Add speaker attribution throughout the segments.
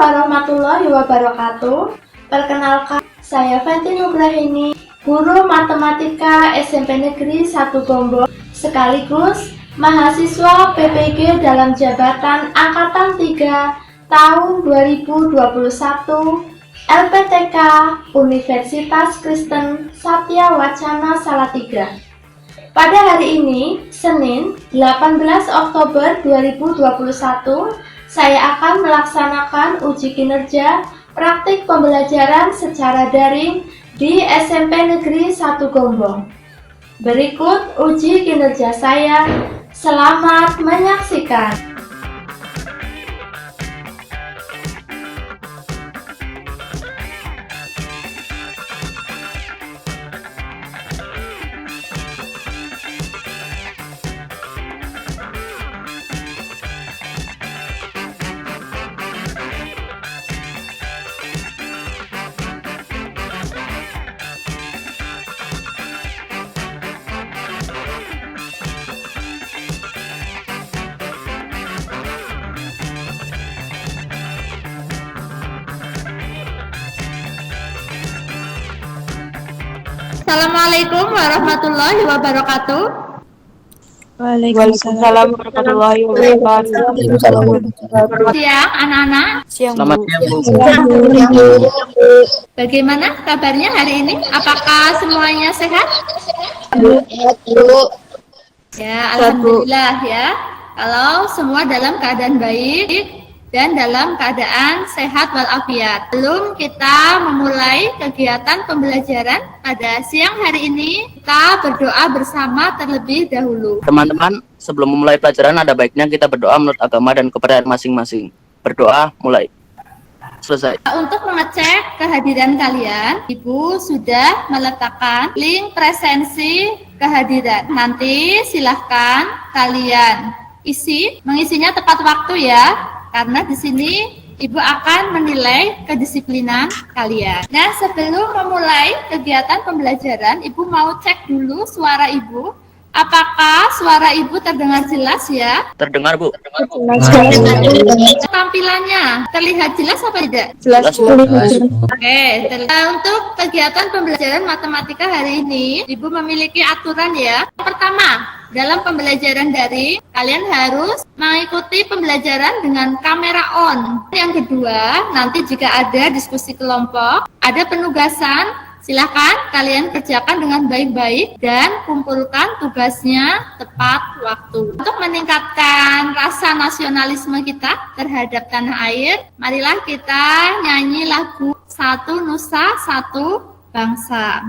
Speaker 1: warahmatullahi wabarakatuh. Perkenalkan, saya Fenty Nugrahini, guru matematika SMP Negeri 1 Gombong, sekaligus mahasiswa PPG dalam jabatan Angkatan 3 tahun 2021 LPTK Universitas Kristen Satya Wacana Salatiga. Pada hari ini, Senin 18 Oktober 2021, saya akan melaksanakan uji kinerja praktik pembelajaran secara daring di SMP Negeri 1 Gombong. Berikut uji kinerja saya. Selamat menyaksikan.
Speaker 2: Assalamualaikum warahmatullahi wabarakatuh.
Speaker 3: Waalaikumsalam warahmatullahi wabarakatuh.
Speaker 2: Siang anak-anak.
Speaker 3: Selamat
Speaker 4: siang, Bu.
Speaker 2: Bagaimana kabarnya hari ini? Apakah semuanya sehat? Ya, alhamdulillah ya. Kalau semua dalam keadaan baik dan dalam keadaan sehat walafiat. Sebelum kita memulai kegiatan pembelajaran pada siang hari ini, kita berdoa bersama terlebih dahulu.
Speaker 3: Teman-teman, sebelum memulai pelajaran ada baiknya kita berdoa menurut agama dan kepercayaan masing-masing. Berdoa mulai. Selesai.
Speaker 2: Untuk mengecek kehadiran kalian, Ibu sudah meletakkan link presensi kehadiran. Nanti silahkan kalian mengisinya tepat waktu ya. Karena di sini Ibu akan menilai kedisiplinan kalian. Nah, sebelum memulai kegiatan pembelajaran, Ibu mau cek dulu suara Ibu. Apakah suara Ibu terdengar jelas ya?
Speaker 3: Terdengar, Bu.
Speaker 2: Tampilannya terlihat jelas apa tidak?
Speaker 3: Jelas, Bu.
Speaker 2: Oke, untuk kegiatan pembelajaran matematika hari ini, Ibu memiliki aturan ya. Pertama, dalam pembelajaran daring, kalian harus mengikuti pembelajaran dengan kamera on. Yang kedua, nanti jika ada diskusi kelompok, ada penugasan, silakan kalian kerjakan dengan baik-baik dan kumpulkan tugasnya tepat waktu. Untuk meningkatkan rasa nasionalisme kita terhadap tanah air, marilah kita nyanyi lagu Satu Nusa, Satu Bangsa.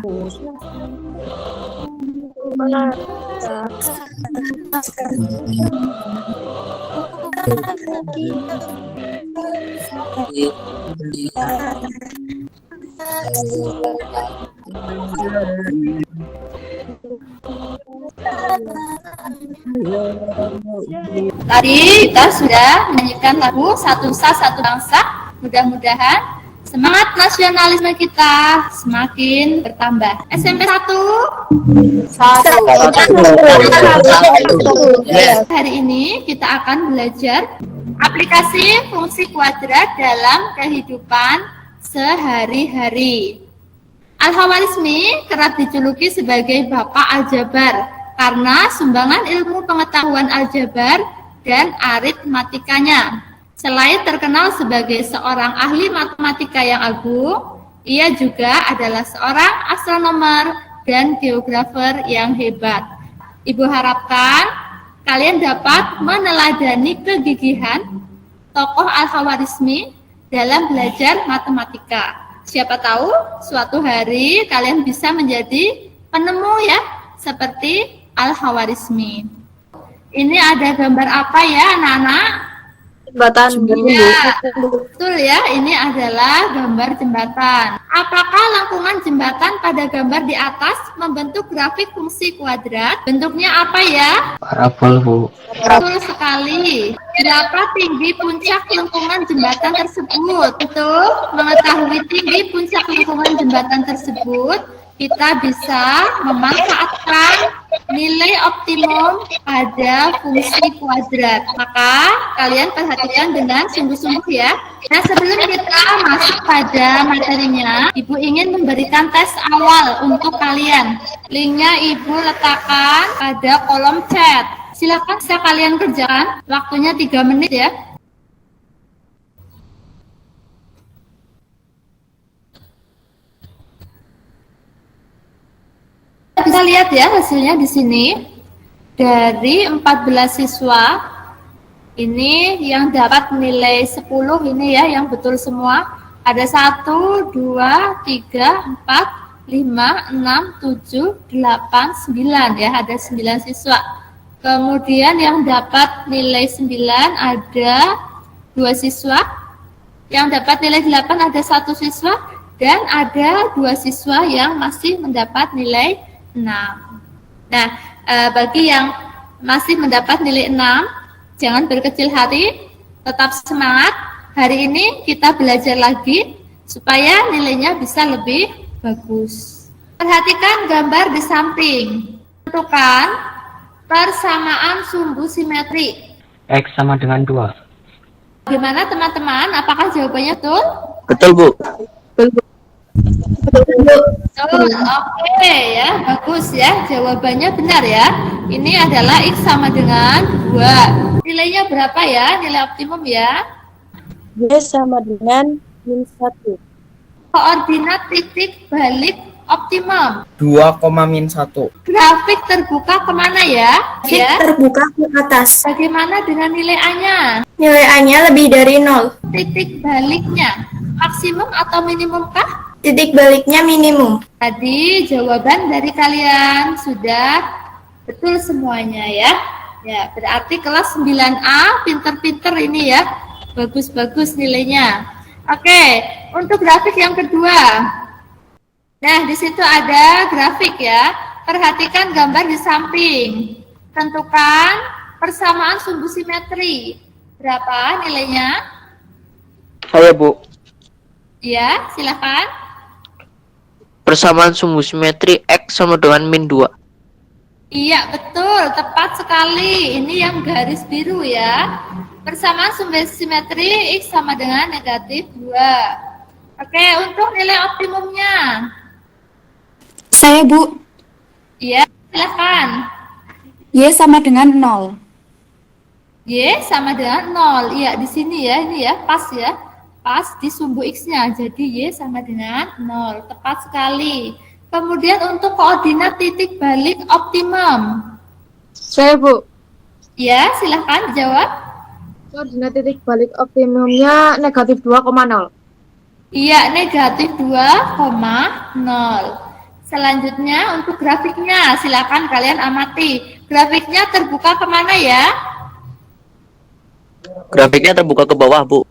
Speaker 2: Tadi kita sudah menyanyikan lagu Satu Nusa Satu Bangsa. Mudah-mudahan semangat nasionalisme kita semakin bertambah. SMP 1. Hari ini kita akan belajar aplikasi fungsi kuadrat dalam kehidupan sehari-hari. Al-Khawarizmi kerap dijuluki sebagai Bapak Aljabar karena sumbangan ilmu pengetahuan aljabar dan aritmatikanya. Selain terkenal sebagai seorang ahli matematika yang agung, ia juga adalah seorang astronomer dan geografer yang hebat. Ibu harapkan kalian dapat meneladani kegigihan tokoh Al-Khawarizmi dalam belajar matematika. Siapa tahu suatu hari kalian bisa menjadi penemu ya, seperti Al-Khawarizmi. Ini ada gambar apa ya anak-anak?
Speaker 4: Jembatan.
Speaker 2: Ya, betul ya, ini adalah gambar jembatan. Apakah lengkungan jembatan pada gambar di atas membentuk grafik fungsi kuadrat? Bentuknya apa ya?
Speaker 3: Parabol, Bu.
Speaker 2: Betul sekali. Berapa tinggi puncak lengkungan jembatan tersebut? Untuk mengetahui tinggi puncak lengkungan jembatan tersebut, kita bisa memanfaatkan nilai optimum pada fungsi kuadrat. Maka kalian perhatikan dengan sungguh-sungguh ya. Nah, sebelum kita masuk pada materinya, Ibu ingin memberikan tes awal untuk kalian. Linknya Ibu letakkan pada kolom chat. Silakan bisa kalian kerjakan. Waktunya 3 menit ya. Bisa lihat ya hasilnya di sini. Dari 14 siswa, ini yang dapat nilai 10 ini ya, yang betul semua. Ada 1, 2, 3, 4, 5, 6, 7, 8, 9 ya, ada 9 siswa. Kemudian yang dapat nilai 9 ada 2 siswa. Yang dapat nilai 8 ada 1 siswa. Dan ada 2 siswa yang masih mendapat nilai 6. Nah, bagi yang masih mendapat nilai 6, jangan berkecil hati, tetap semangat. Hari ini kita belajar lagi supaya nilainya bisa lebih bagus. Perhatikan gambar di samping. Tentukan persamaan sumbu simetri.
Speaker 5: X sama dengan 2.
Speaker 2: Bagaimana teman-teman? Apakah jawabannya betul?
Speaker 3: Betul, Bu.
Speaker 2: Betul, oke ya, bagus ya, jawabannya benar ya. Ini adalah X sama dengan 2. Nilainya berapa ya, nilai optimum ya?
Speaker 4: Y sama dengan -1.
Speaker 2: Koordinat titik balik optimum.
Speaker 5: 2,-1.
Speaker 2: Grafik terbuka kemana ya? Ya.
Speaker 1: Terbuka ke atas.
Speaker 2: Bagaimana dengan nilai A-nya?
Speaker 1: Nilai A-nya lebih dari 0.
Speaker 2: Titik baliknya, maksimum atau minimum kah?
Speaker 1: Titik baliknya minimum.
Speaker 2: Tadi jawaban dari kalian sudah betul semuanya ya. Ya, berarti kelas 9A pinter-pinter ini ya. Bagus-bagus nilainya. Oke, untuk grafik yang kedua. Nah, di situ ada grafik ya. Perhatikan gambar di samping. Tentukan persamaan sumbu simetri. Berapa nilainya?
Speaker 3: Saya, Bu.
Speaker 2: Ya, silakan.
Speaker 3: Persamaan sumbu simetri X sama dengan -2.
Speaker 2: Iya, betul. Tepat sekali. Ini yang garis biru ya. Persamaan sumbu simetri X sama dengan -2. Oke, untuk nilai optimumnya.
Speaker 6: Saya, Bu.
Speaker 2: Iya, silakan.
Speaker 6: Y sama dengan 0.
Speaker 2: Y sama dengan 0. Iya, di sini ya. Ini ya, pas ya. Pas di sumbu X-nya. Jadi Y sama dengan 0. Tepat sekali. Kemudian untuk koordinat titik balik optimum.
Speaker 4: Saya, Bu.
Speaker 2: Ya, silahkan dijawab.
Speaker 4: Koordinat titik balik optimumnya -2,0.
Speaker 2: Iya, -2,0. Selanjutnya untuk grafiknya, silakan kalian amati. Grafiknya terbuka kemana ya?
Speaker 3: Grafiknya terbuka ke bawah, Bu.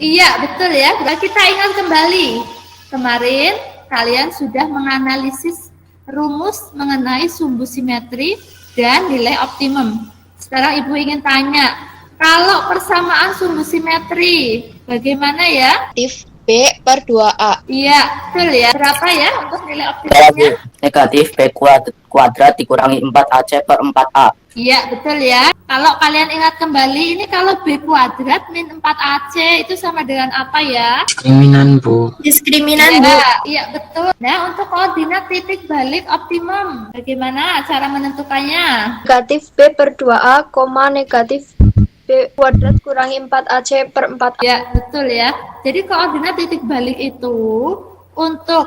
Speaker 2: Iya, betul ya. Kita ingat kembali. Kemarin kalian sudah menganalisis rumus mengenai sumbu simetri dan nilai optimum. Sekarang Ibu ingin tanya, kalau persamaan sumbu simetri, bagaimana ya?
Speaker 4: B/2A.
Speaker 2: Iya, betul ya. Berapa ya untuk nilai
Speaker 3: Saya, Bu.
Speaker 2: optimumnya?
Speaker 3: Negatif B kuadrat dikurangi 4AC per 4A.
Speaker 2: Iya, betul ya. Kalau kalian ingat kembali, ini kalau B kuadrat min 4AC itu sama dengan apa ya?
Speaker 5: Diskriminan, Bu.
Speaker 1: Diskriminan, Bu.
Speaker 2: Iya, betul. Nah, untuk koordinat titik balik optimum, bagaimana cara menentukannya?
Speaker 4: Negatif B/2A, negatif B kuadrat kurangi 4AC per 4A.
Speaker 2: Ya, betul ya. Jadi koordinat titik balik itu untuk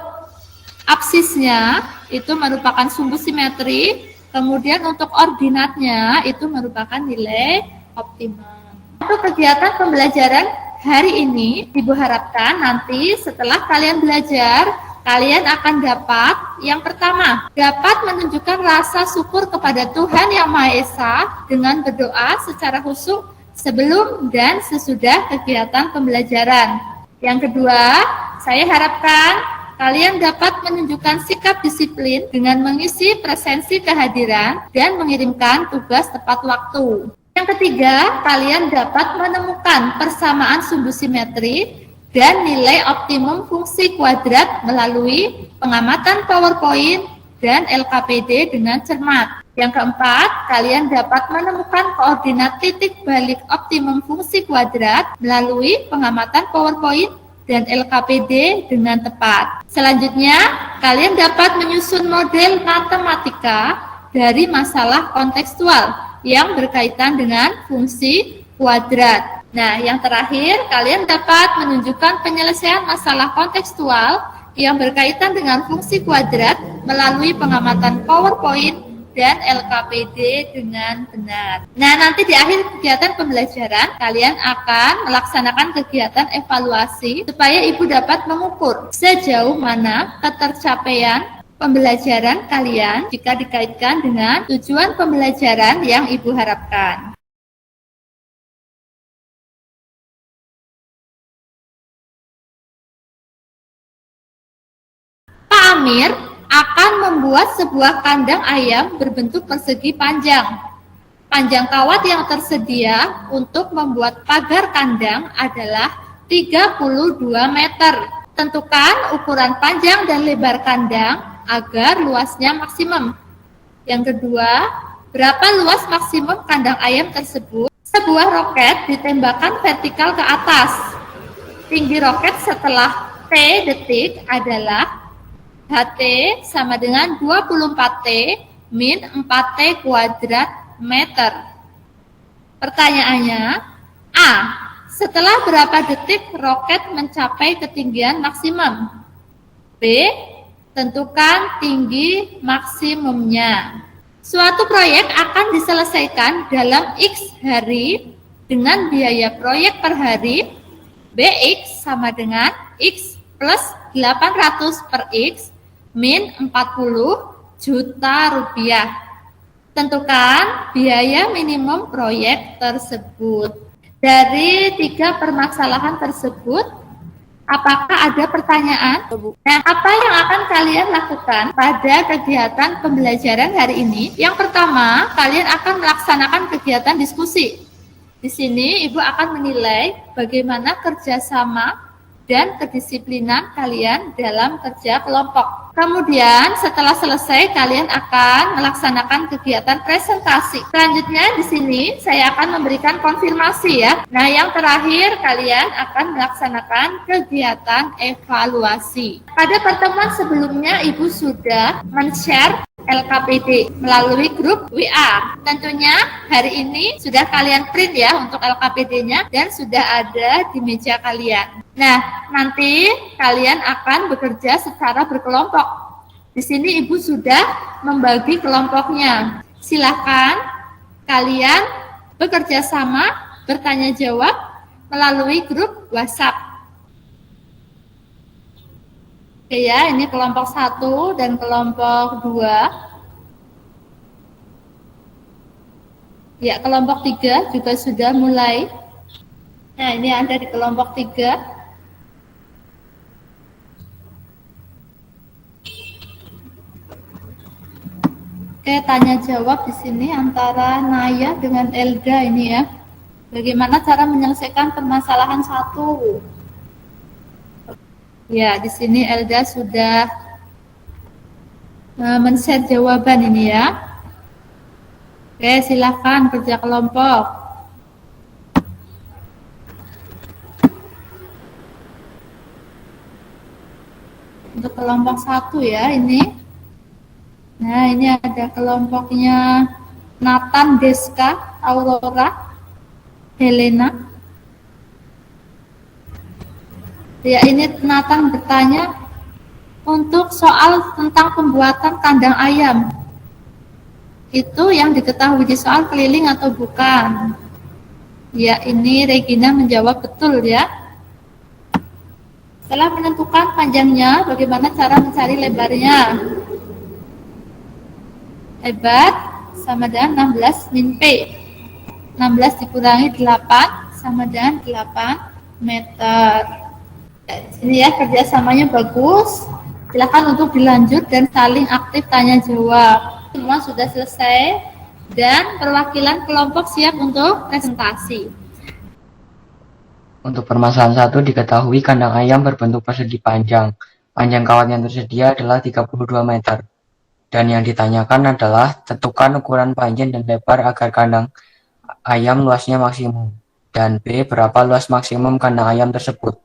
Speaker 2: absisnya itu merupakan sumbu simetri. Kemudian untuk ordinatnya itu merupakan nilai optimum. Untuk kegiatan pembelajaran hari ini, Ibu harapkan nanti setelah kalian belajar, kalian akan dapat yang pertama, dapat menunjukkan rasa syukur kepada Tuhan Yang Maha Esa dengan berdoa secara khusyuk sebelum dan sesudah kegiatan pembelajaran. Yang kedua, saya harapkan kalian dapat menunjukkan sikap disiplin dengan mengisi presensi kehadiran dan mengirimkan tugas tepat waktu. Yang ketiga, kalian dapat menemukan persamaan sumbu simetri dan nilai optimum fungsi kuadrat melalui pengamatan PowerPoint dan LKPD dengan cermat. Yang keempat, kalian dapat menemukan koordinat titik balik optimum fungsi kuadrat melalui pengamatan PowerPoint dan LKPD dengan tepat. Selanjutnya, kalian dapat menyusun model matematika dari masalah kontekstual yang berkaitan dengan fungsi kuadrat. Nah, yang terakhir, kalian dapat menunjukkan penyelesaian masalah kontekstual yang berkaitan dengan fungsi kuadrat melalui pengamatan PowerPoint dan LKPD dengan benar. Nah, nanti di akhir kegiatan pembelajaran, kalian akan melaksanakan kegiatan evaluasi supaya Ibu dapat mengukur sejauh mana ketercapaian pembelajaran kalian jika dikaitkan dengan tujuan pembelajaran yang Ibu harapkan. Pak Amir akan membuat sebuah kandang ayam berbentuk persegi panjang. Panjang kawat yang tersedia untuk membuat pagar kandang adalah 32 meter. Tentukan ukuran panjang dan lebar kandang agar luasnya maksimum. Yang kedua, berapa luas maksimum kandang ayam tersebut? Sebuah roket ditembakkan vertikal ke atas. Tinggi roket setelah T detik adalah HT sama dengan 24T min 4T kuadrat meter. Pertanyaannya, A. Setelah berapa detik roket mencapai ketinggian maksimum? B. Tentukan tinggi maksimumnya. Suatu proyek akan diselesaikan dalam X hari dengan biaya proyek per hari BX sama dengan X plus 800 per X min 40 juta rupiah. Tentukan biaya minimum proyek tersebut. Dari 3 permasalahan tersebut, apakah ada pertanyaan? Nah, apa yang akan kalian lakukan pada kegiatan pembelajaran hari ini? Yang pertama, kalian akan melaksanakan kegiatan diskusi. Di sini Ibu akan menilai bagaimana kerjasama dan kedisiplinan kalian dalam kerja kelompok. Kemudian setelah selesai kalian akan melaksanakan kegiatan presentasi. Selanjutnya di sini saya akan memberikan konfirmasi ya. Nah, yang terakhir kalian akan melaksanakan kegiatan evaluasi. Pada pertemuan sebelumnya Ibu sudah men-share LKPD melalui grup WA. Tentunya hari ini sudah kalian print ya untuk LKPD-nya dan sudah ada di meja kalian. Nah, nanti kalian akan bekerja secara berkelompok. Di sini Ibu sudah membagi kelompoknya. Silakan kalian bekerja sama, bertanya jawab melalui grup WhatsApp. Oke ya, ini kelompok 1 dan kelompok 2. Ya, kelompok 3 juga sudah mulai. Nah, ini ada di kelompok 3. Oke, tanya jawab di sini antara Naya dengan Elda ini ya. Bagaimana cara menyelesaikan permasalahan 1? Ya, di sini Elda sudah men-share jawaban ini ya. Oke, silakan kerja kelompok. Untuk kelompok 1 ya ini. Nah, ini ada kelompoknya Nathan, Deska, Aurora, Helena. Ya, ini Nathan bertanya untuk soal tentang pembuatan kandang ayam. Itu yang diketahui di soal keliling atau bukan? Ya, ini Regina menjawab betul ya. Setelah menentukan panjangnya, bagaimana cara mencari lebarnya? Lebar sama dengan 16 min P. 16 dikurangi 8 sama dengan 8 meter. Ini ya, kerjasamanya bagus. Silakan untuk dilanjut dan saling aktif tanya jawab. Semua sudah selesai dan perwakilan kelompok siap untuk presentasi.
Speaker 5: Untuk permasalahan 1 diketahui kandang ayam berbentuk persegi panjang. Panjang kawat yang tersedia adalah 32 meter. Dan yang ditanyakan adalah tentukan ukuran panjang dan lebar agar kandang ayam luasnya maksimum. Dan B, berapa luas maksimum kandang ayam tersebut?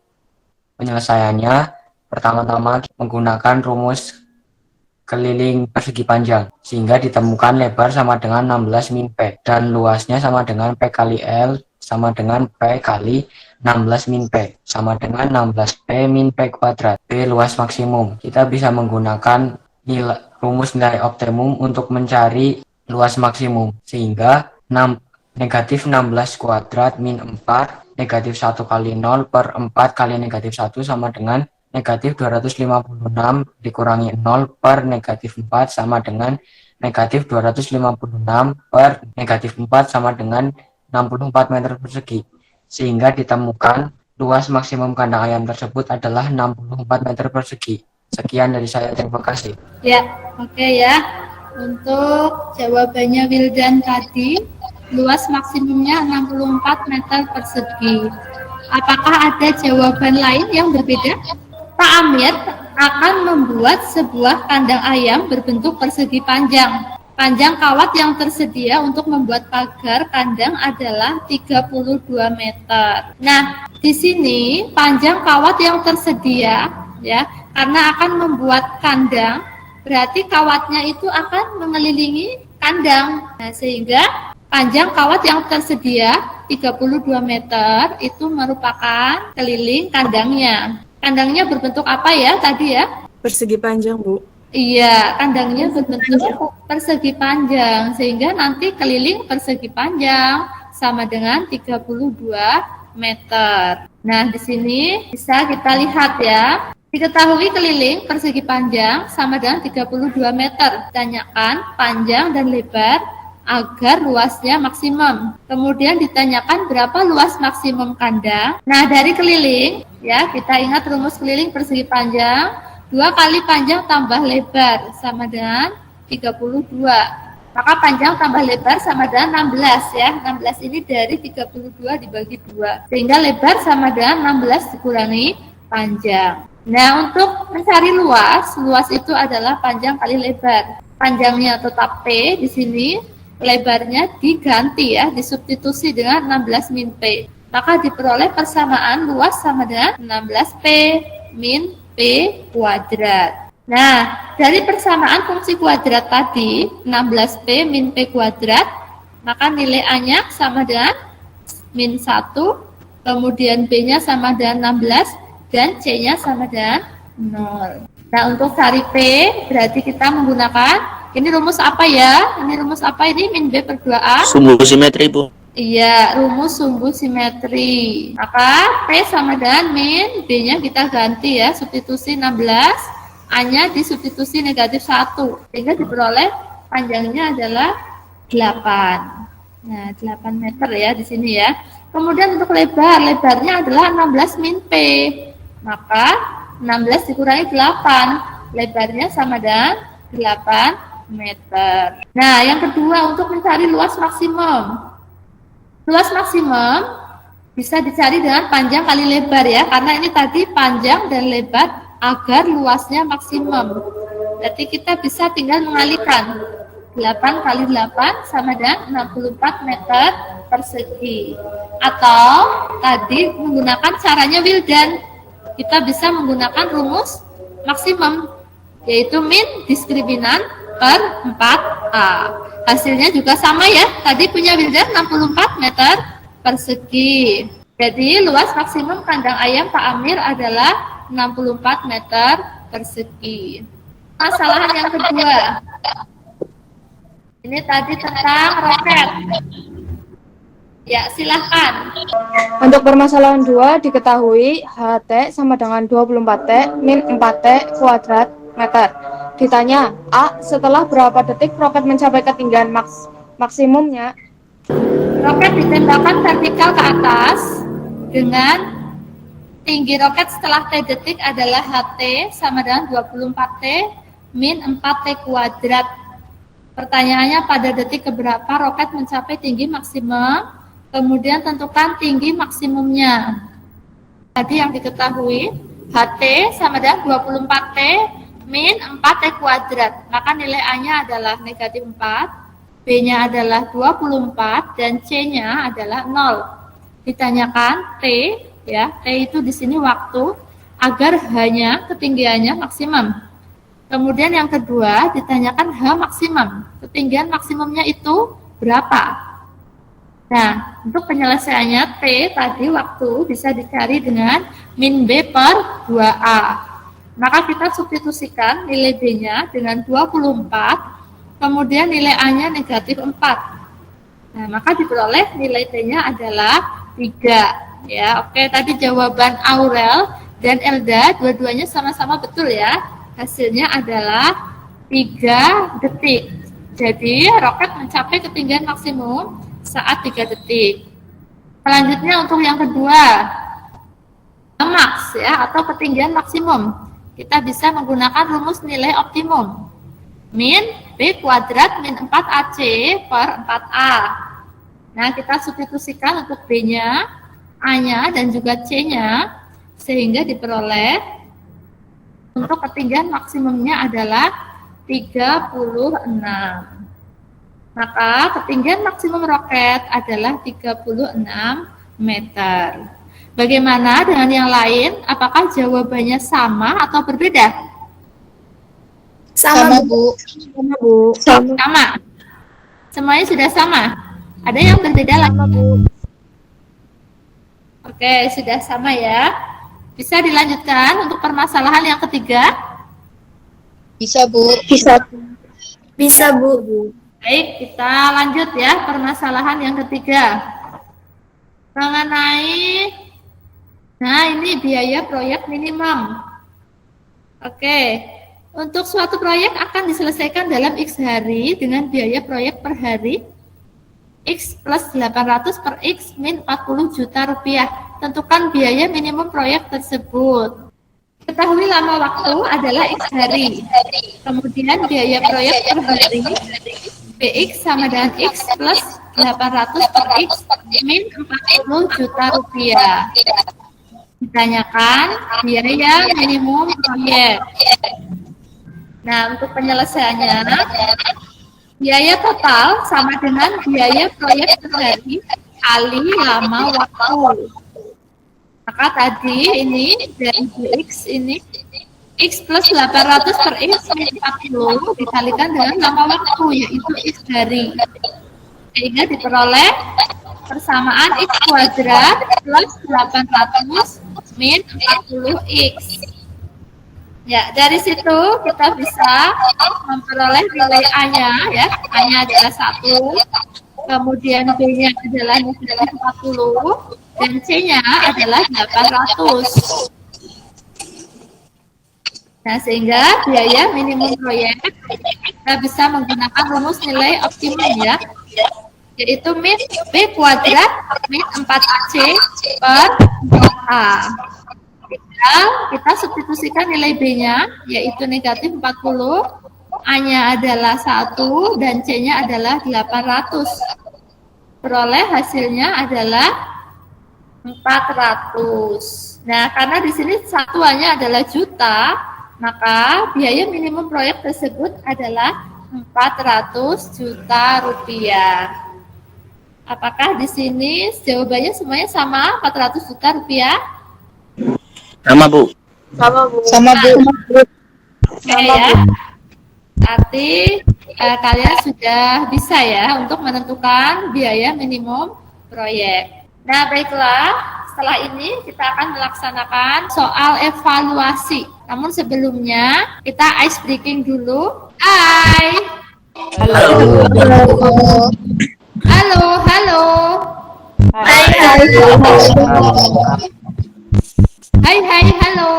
Speaker 5: Penyelesaiannya, pertama-tama menggunakan rumus keliling persegi panjang, sehingga ditemukan lebar sama dengan 16 min P, dan luasnya sama dengan P kali L sama dengan P kali 16 min P, sama dengan 16 P min P kuadrat. P luas maksimum. Kita bisa menggunakan rumus nilai optimum untuk mencari luas maksimum, sehingga negatif 16 kuadrat min 4 negatif 1 kali 0 per 4 kali negatif 1 sama dengan negatif 256 dikurangi 0 per negatif 4 sama dengan negatif 256 per negatif 4 sama dengan 64 meter persegi. Sehingga ditemukan luas maksimum kandang ayam tersebut adalah 64 meter persegi. Sekian dari saya, terima kasih.
Speaker 2: Ya, oke ya. Untuk jawabannya Wildan tadi, luas maksimumnya 64 meter persegi. Apakah ada jawaban lain yang berbeda? Pak Amir akan membuat sebuah kandang ayam berbentuk persegi panjang. Panjang kawat yang tersedia untuk membuat pagar kandang adalah 32 meter. Nah, di sini panjang kawat yang tersedia ya, karena akan membuat kandang, berarti kawatnya itu akan mengelilingi kandang. Nah, sehingga panjang kawat yang tersedia 32 meter itu merupakan keliling kandangnya. Kandangnya berbentuk apa ya tadi ya?
Speaker 7: Persegi panjang, Bu.
Speaker 2: Iya, kandangnya berbentuk persegi panjang, sehingga nanti keliling persegi panjang sama dengan 32 meter. Nah, di sini bisa kita lihat ya. Diketahui keliling persegi panjang sama dengan 32 meter. Tanyakan panjang dan lebar agar luasnya maksimum. Kemudian ditanyakan berapa luas maksimum kandang. Nah, dari keliling, ya kita ingat rumus keliling persegi panjang, 2 kali panjang tambah lebar sama dengan 32. Maka panjang tambah lebar sama dengan 16 ya. 16 ini dari 32 dibagi 2. Sehingga lebar sama dengan 16 dikurangi panjang. Nah, untuk mencari luas, luas itu adalah panjang kali lebar. Panjangnya tetap P di sini, lebarnya diganti ya, disubstitusi dengan 16 min P. Maka diperoleh persamaan luas sama dengan 16P min P kuadrat. Nah, dari persamaan fungsi kuadrat tadi, 16P min P kuadrat, maka nilai A-nya sama dengan min 1, kemudian B-nya sama dengan 16, dan C-nya sama dengan 0. Nah, untuk cari P, berarti kita menggunakan, ini rumus apa ya? Ini rumus apa ini? Min B per 2A?
Speaker 3: Sumbu simetri, Bu.
Speaker 2: Iya, rumus sumbu simetri. Maka P sama dengan min, B-nya kita ganti ya, substitusi 16, A-nya disubstitusi negatif 1. Sehingga diperoleh panjangnya adalah 8. Nah, 8 meter ya di sini ya. Kemudian untuk lebar, lebarnya adalah 16 min P. Maka 16 dikurangi 8, lebarnya sama dengan 8 meter. Nah, yang kedua untuk mencari luas maksimum. Luas maksimum bisa dicari dengan panjang kali lebar ya, karena ini tadi panjang dan lebar agar luasnya maksimum. Berarti kita bisa tinggal mengalihkan 8 kali 8 sama dengan 64 meter persegi. Atau tadi menggunakan caranya Wildan. Kita bisa menggunakan rumus maksimum, yaitu min diskriminan per 4A. Hasilnya juga sama ya, tadi punya Wildan 64 meter persegi. Jadi luas maksimum kandang ayam Pak Amir adalah 64 meter persegi. Masalah yang kedua, ini tadi tentang roket. Ya, silahkan.
Speaker 6: Untuk permasalahan 2 diketahui HT sama dengan 24T min 4T kuadrat meter. Ditanya, A, setelah berapa detik roket mencapai ketinggian maksimumnya?
Speaker 2: Roket ditembakkan vertikal ke atas dengan tinggi roket setelah T detik adalah HT sama dengan 24T min 4T kuadrat. Pertanyaannya pada detik keberapa roket mencapai tinggi maksimum? Kemudian tentukan tinggi maksimumnya. Tadi yang diketahui, HT sama dengan 24T min 4T kuadrat. Maka nilai A-nya adalah negatif 4, B-nya adalah 24, dan C-nya adalah 0. Ditanyakan T, ya, T itu di sini waktu, agar H-nya ketinggiannya maksimum. Kemudian yang kedua, ditanyakan H maksimum. Ketinggian maksimumnya itu berapa? Nah, untuk penyelesaiannya T tadi waktu bisa dicari dengan min B per 2A. Maka kita substitusikan nilai B-nya dengan 24, kemudian nilai A-nya negatif 4. Nah, maka diperoleh nilai T-nya adalah 3. Ya, oke, tadi jawaban Aurel dan Elda dua-duanya sama-sama betul ya. Hasilnya adalah 3 detik. Jadi roket mencapai ketinggian maksimum saat 3 detik. Selanjutnya untuk yang kedua, max ya, atau ketinggian maksimum. Kita bisa menggunakan rumus nilai optimum. Min B kuadrat min 4AC per 4A. Nah, kita substitusikan untuk B-nya, A-nya, dan juga C-nya, sehingga diperoleh untuk ketinggian maksimumnya adalah 36. Maka ketinggian maksimum roket adalah 36 meter. Bagaimana dengan yang lain? Apakah jawabannya sama atau berbeda?
Speaker 1: Sama, Bu.
Speaker 2: Sama. Semuanya sudah sama. Ada yang berbeda lagi? Oke, sudah sama ya. Bisa dilanjutkan untuk permasalahan yang ketiga?
Speaker 7: Bisa, Bu.
Speaker 1: Bisa, Bu.
Speaker 2: Baik, kita lanjut ya permasalahan yang ketiga. Mengenai, nah ini biaya proyek minimum. Oke, untuk suatu proyek akan diselesaikan dalam X hari dengan biaya proyek per hari X plus 800 per X min 40 juta rupiah. Tentukan biaya minimum proyek tersebut. Ketahui lama waktu adalah X hari. Kemudian biaya proyek per hari BX sama dengan X plus 800 per X min 40 juta rupiah. Ditanyakan biaya minimum proyek. Nah, untuk penyelesaiannya, biaya total sama dengan biaya proyek per hari kali lama waktu. Maka tadi ini dari X ini X plus 800 per X min 40 dikalikan dengan lama waktu, yaitu X hari. Sehingga diperoleh persamaan X kuadrat plus 800 min 40X. Ya, dari situ kita bisa memperoleh nilai A-nya ya. A-nya adalah 1, kemudian B-nya adalah 40, dan C-nya adalah 800. Nah, sehingga biaya minimum proyek kita bisa menggunakan rumus nilai optimum ya, yaitu min B kuadrat min 4AC per 4A. Kita substitusikan nilai B-nya, yaitu negatif 40, A-nya adalah 1, dan C-nya adalah 800. Peroleh hasilnya adalah 400. Nah, karena di sini satuannya adalah juta, maka biaya minimum proyek tersebut adalah 400 juta rupiah. Apakah di sini jawabannya semuanya sama, 400 juta rupiah?
Speaker 3: Sama, Bu.
Speaker 7: Sama, Bu.
Speaker 2: Oke ya. Berarti kalian sudah bisa ya untuk menentukan biaya minimum proyek. Nah, baiklah, setelah ini kita akan melaksanakan soal evaluasi. Namun sebelumnya kita ice breaking dulu. Hai.
Speaker 3: Halo.
Speaker 2: Halo, halo. Hai, hai, halo.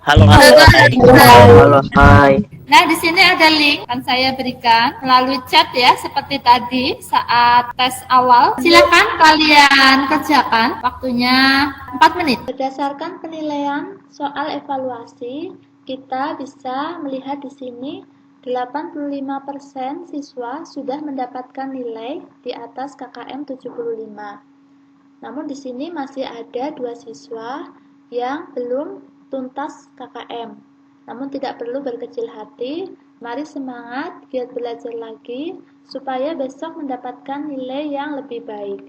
Speaker 3: Halo, halo, hai.
Speaker 2: Nah, di sini ada link yang saya berikan melalui chat ya, seperti tadi saat tes awal. Silakan kalian kerjakan, waktunya 4 menit.
Speaker 8: Berdasarkan penilaian soal evaluasi, kita bisa melihat di sini 85% siswa sudah mendapatkan nilai di atas KKM 75. Namun di sini masih ada 2 siswa yang belum tuntas KKM. Namun tidak perlu berkecil hati, mari semangat, giat belajar lagi, supaya besok mendapatkan nilai yang lebih baik.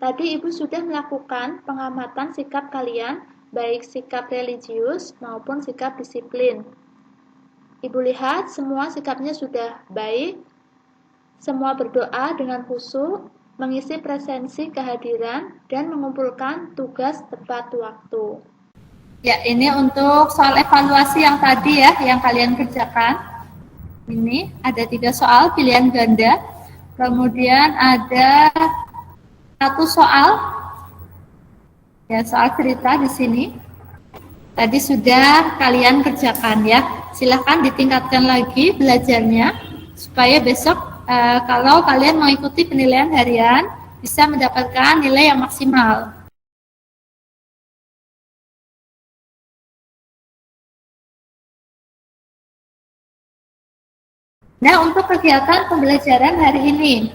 Speaker 8: Tadi Ibu sudah melakukan pengamatan sikap kalian, baik sikap religius maupun sikap disiplin. Ibu lihat semua sikapnya sudah baik, semua berdoa dengan khusyuk, mengisi presensi kehadiran, dan mengumpulkan tugas tepat waktu.
Speaker 2: Ya, ini untuk soal evaluasi yang tadi ya, yang kalian kerjakan. Ini ada 3 soal pilihan ganda, kemudian ada 1 soal, ya soal cerita di sini. Tadi sudah kalian kerjakan ya. Silahkan ditingkatkan lagi belajarnya supaya besok kalau kalian mengikuti penilaian harian bisa mendapatkan nilai yang maksimal. Nah, untuk kegiatan pembelajaran hari ini,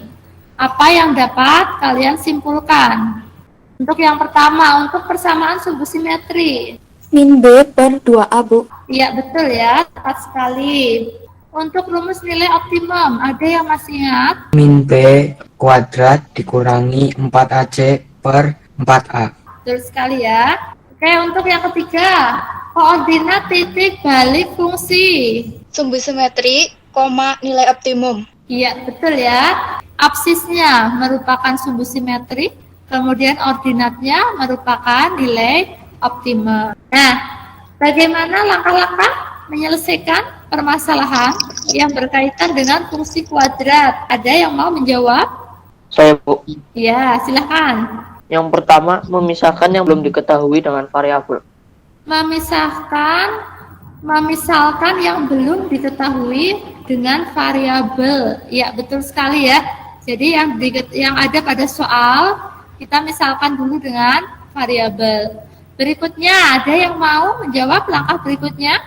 Speaker 2: apa yang dapat kalian simpulkan? Untuk yang pertama, untuk persamaan sumbu simetri.
Speaker 1: Min B per 2A, Bu.
Speaker 2: Iya, betul ya, tepat sekali. Untuk rumus nilai optimum, ada yang masih ingat?
Speaker 5: Min B kuadrat dikurangi 4AC per 4A.
Speaker 2: Betul sekali ya. Oke, untuk yang ketiga, koordinat titik balik fungsi.
Speaker 7: Sumbu simetri, koma nilai optimum.
Speaker 2: Iya, betul ya. Absisnya merupakan sumbu simetri, kemudian ordinatnya merupakan nilai optimum. Nah, bagaimana langkah-langkah menyelesaikan permasalahan yang berkaitan dengan fungsi kuadrat? Ada yang mau menjawab?
Speaker 3: Saya, Bu.
Speaker 2: Iya, silakan.
Speaker 3: Yang pertama, memisahkan yang belum diketahui dengan variabel.
Speaker 2: Memisalkan yang belum diketahui dengan variabel. Ya, betul sekali ya. Jadi yang ada pada soal kita misalkan dulu dengan variabel. Berikutnya, ada yang mau menjawab langkah berikutnya?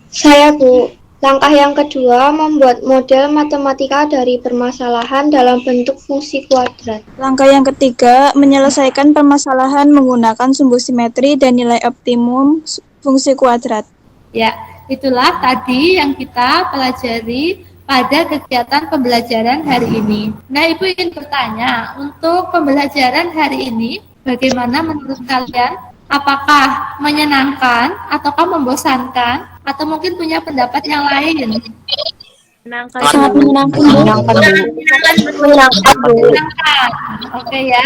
Speaker 4: Saya, Bu. Langkah yang kedua, membuat model matematika dari permasalahan dalam bentuk fungsi kuadrat.
Speaker 9: Langkah yang ketiga, menyelesaikan permasalahan menggunakan sumbu simetri dan nilai optimum fungsi kuadrat.
Speaker 2: Ya, itulah tadi yang kita pelajari pada kegiatan pembelajaran hari ini. Nah, Ibu ingin bertanya, untuk pembelajaran hari ini, bagaimana menurut kalian? Apakah menyenangkan ataukah membosankan atau mungkin punya pendapat yang lain?
Speaker 1: Sangat menyenangkan.
Speaker 2: Menyenangkan. Oke ya.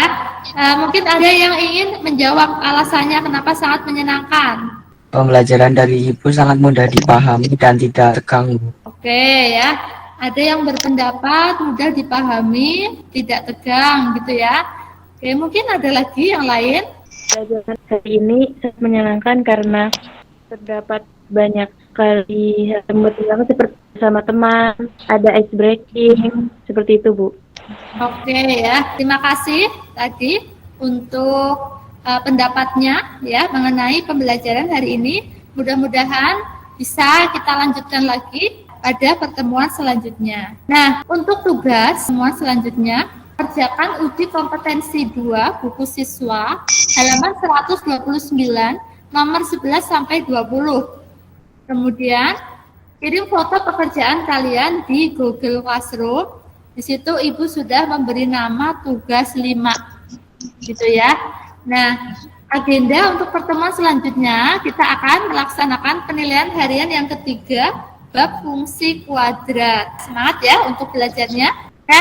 Speaker 2: Mungkin ada yang ingin menjawab alasannya kenapa sangat menyenangkan.
Speaker 5: Pembelajaran dari Ibu sangat mudah dipahami dan tidak tegang.
Speaker 2: Oke ya. Ada yang berpendapat mudah dipahami, tidak tegang gitu ya. Oke, mungkin ada lagi yang lain.
Speaker 10: Pelajaran hari ini sangat menyenangkan karena terdapat banyak sekali hal yang seperti bersama teman, ada ice breaking, seperti itu, Bu.
Speaker 2: Oke ya, terima kasih tadi untuk pendapatnya ya mengenai pembelajaran hari ini. Mudah-mudahan bisa kita lanjutkan lagi pada pertemuan selanjutnya. Nah, untuk tugas pertemuan selanjutnya, kerjakan uji kompetensi 2 buku siswa halaman 129 nomor 11 sampai 20. Kemudian kirim foto pekerjaan kalian di Google Classroom. Di situ Ibu sudah memberi nama tugas 5. Gitu ya. Nah, agenda untuk pertemuan selanjutnya kita akan melaksanakan penilaian harian yang ketiga bab fungsi kuadrat. Semangat ya untuk belajarnya. Nah,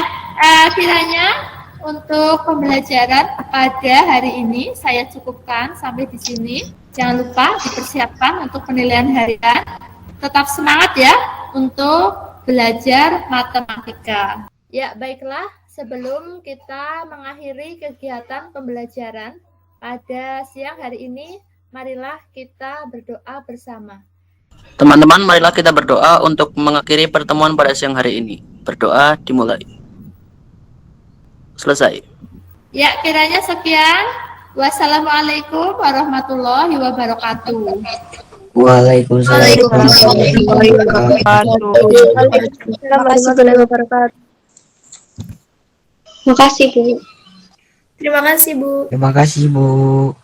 Speaker 2: kiranya untuk pembelajaran pada hari ini saya cukupkan sampai di sini. Jangan lupa dipersiapkan untuk penilaian harian. Tetap semangat ya untuk belajar matematika. Ya, baiklah. Sebelum kita mengakhiri kegiatan pembelajaran pada siang hari ini, marilah kita berdoa bersama.
Speaker 3: Teman-teman, marilah kita berdoa untuk mengakhiri pertemuan pada siang hari ini. Berdoa dimulai. Selesai.
Speaker 2: Ya, kiranya sekian. Wassalamualaikum warahmatullahi wabarakatuh.
Speaker 5: Waalaikumsalam warahmatullahi wabarakatuh.
Speaker 4: Makasih, Bu.
Speaker 1: Terima kasih, Bu.
Speaker 5: Terima kasih, Bu.